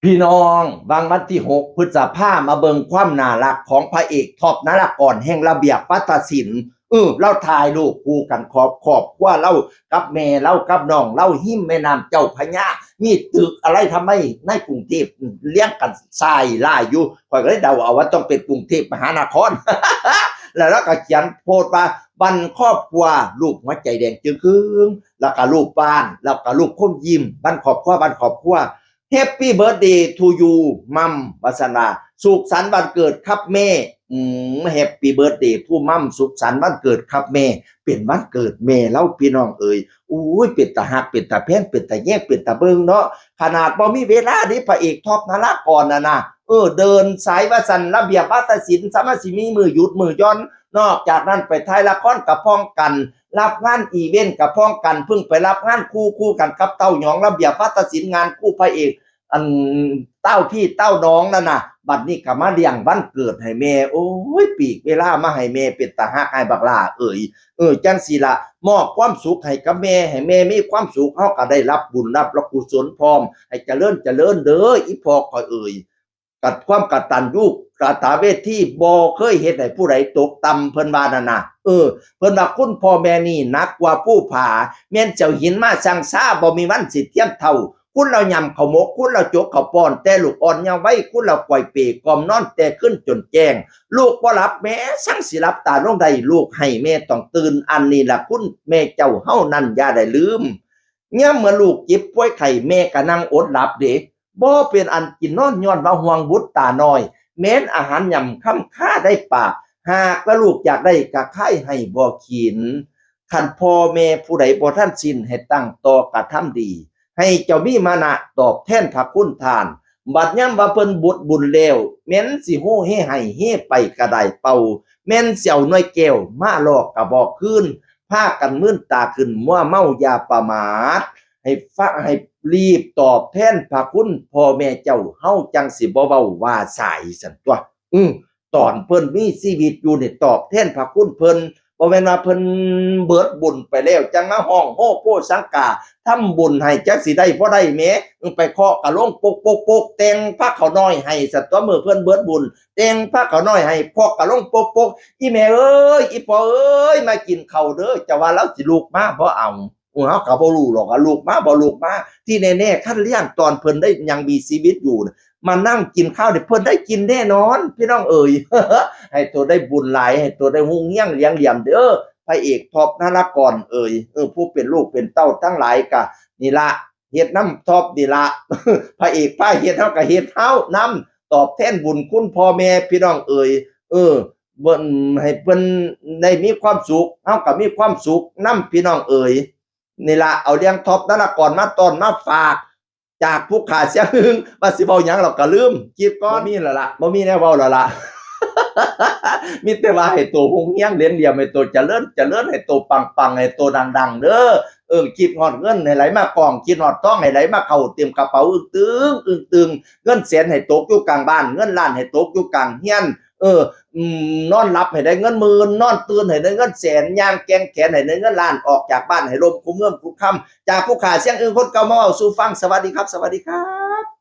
พี่น้องบางวันที่6พฤษภามาเบิงความน่ารักของพระเอกท็อปนรกรแห่งระเบียบวัฒนศิลป์เราถ่ายรูปคู่กันขอบว่าเรากับแม่เรากับน้องเราหิ้มแม่น้ำเจ้าพระยามีตึกอะไรทำไมในกรุงเทพเลี้ยงกันทรายล่าอยู่ข่อยก็เลยเดาเอาว่าต้องเป็นกรุงเทพมหานคร แล้วก็เขียนโพสต์ว่าวันครอบครัวลูกหัวใจแดงจึงครึ่งแล้วก็ลูกบ้านแล้วก็ลูกคมยิ้มวันครอบครัวHappy birthday to you มัมวัสนาสุขสันต์วันเกิดครับแม่Happy birthday to มัมสุขสันต์วันเกิดครับแม่เป็นวันเกิดแม่แล้วพี่น้องเอ๋ยอุ้ยเป็นตาหักเป็นตาแพงเป็นตาแยกเป็นตาเบิงเนาะขนาดบ่มีเวลาดิพระเอกท็อปนรกรนะเดินสายว่าสันระเบียบวัฒนศิลป์สามารถสิมีมือหยุดมือย้อนนอกจากนั้นไปถ่ายละครกับพ้องกันรับงานอีเวนต์กับพ้องกันเพิ่งไปรับงานคู่กันกับเต้าหยองระเบียบวัฒนศิลป์งานคู่พระเอกอันเต้าพี่เต้าน้องนั่นน่ะบัดนี้ก็มาเลี้ยงวันเกิดให้แม่โอ้ยปีกเวลามาให้แม่เป็นตาฮักให้บักล่าจังสิละมอบความสุขให้กับแม่ให้แม่มีความสุขเฮาก็ได้รับบุญรับกุศลพร้อมให้เจริญเด้ออีพ่อขอยกัดความกตัญญูกตเวทีบ่เคยเฮ็ดให้ผู้ใดตกต่ำเพิ่นว่านั่นน่ะเพิ่นว่าคุณพ่อแม่นี่หนักกว่าผู้ผาแม่นเจ้าหินมาสั่งซาบ่มีวันสิเทียมเท่าคุณเรายำข้าวหมกคุณเราจกข้าวป้อนแต่ลูกอ่อนยังไว้คุณเราปล่อยเปกอมนอนแต่ขึ้นจนแจ้งลูกบ่หลับแม่สั่งสิหลับตาลงใดลูกให้แม่ต้องตื่นอันนี้ล่ะคุณแม่เจ้าเฮานั่นอย่าได้ลืมเนี่ยเมื่อลูกเจ็บป่วยไข้แม่ก็นั่งอดหลับเด้บ่เป็นอันกินนอนย้อนว่าห่วงบุตรตาน้อยแม้นอาหารยำค่ำค่าได้ปากหากว่าลูกอยากได้กะไข่ให้บ่ขินคันพ่อแม่ผู้ใดบ่ทันสิ้นให้ตั้งต่อกระทำดีให้เจ้ามีมานะตอบแทนพระคุณทานบัดยามว่าเพิ่นบุญแล้วแม่นสิโหเฮให้เฮไปกระไดเป่าแม่นเสี่ยวน้อยแก้วมาลอกกระบอกคืนพากันมึนตาขึ้นมัวเมายาประมาทให้รีบตอบแทนพระคุณพ่อแม่เจ้าเฮาจังสิบ่เว้าว่าสายซั่นตัวตอนเพิ่นมีชีวิตอยู่นี่ตอบแทนพระคุณเพิ่นบ่แม่นว่าเพิ่นเบิดบุญไปแล้วจังมาฮ้องโฮโพสังกาทำบุญให้จักสิได้บ่ได้แหมไปเคาะกะลงปกแต่งพระเขาน้อยให้สัตว์ตัวมื้อเพิ่นเบิดบุญแต่งพระเขาน้อยให้เคาะกะลงปกอีแม่เอ้ยอีพ่อเอ้ยมากินข้าวเด้อจะว่าเราสิลูกมาบ่เอาเฮาก็บ่รู้หรอกว่าลูกมาบ่ลูกมาที่แน่ๆคันเลี้ยงตอนเพิ่นได้ยังมีชีวิตอยู่มานั่งกินข้าวเนี่ยเพิ่นได้กินแน่นอนพี่น้องเอ๋ย ให้ตัวได้บุญหลายให้ตัวได้หุ่งเงี้ยงเลี้ยงเหลี่ยมเด้อพระเอกท็อปนรกรผู้เป็นลูกเป็นเต้าทั้งหลายกะนี่ละเฮ็ดน้ำท็อปนี่ละ พระเอกป้าเฮ็ดเฮาก็เฮ็ดเฮาน้ำตอบแทนบุญคุณพ่อแม่พี่น้องเอ๋ยเบิ่นให้เพิ่นได้มีความสุขเฮาก็มีความสุขนำพี่น้องเอ๋ยนี่ละเอาเลี้ยงท็อปนรกรมาต้อนมาฝากจากผู้ขาเสียหึงว่าสิเว้าหยังเราก็ลืมคิดก่อนบ่มีแล้วล่ะบ่มีแนวเว้าแล้วล่ะ มีแต่ว่าให้ตัวหุ่งเฮียงเหรียญเหลี่ยมให้ตัวเจริญให้ตัวปังให้ตัวดังๆเด้อคิดฮอดเงินให้ไหลมากองคิดฮอดทองให้ไหลมาเข้าเต็มกระเป๋าอึ้งตึงเงินแสนให้ตกอยู่กลางบ้านเงินล้านให้ตกอยู่กลางเฮียนนอนหลับให้ได้เงินหมื่นนอนตื่นให้ได้เงินแสนย่างแกงแขนให้ได้เงินล้านออกจากบ้านให้ลมคุ้มเมืองคุ้มค่ำจากผู้ขาเสียงอื่นคนเก่ามาเว้าสู่ฟังสวัสดีครับ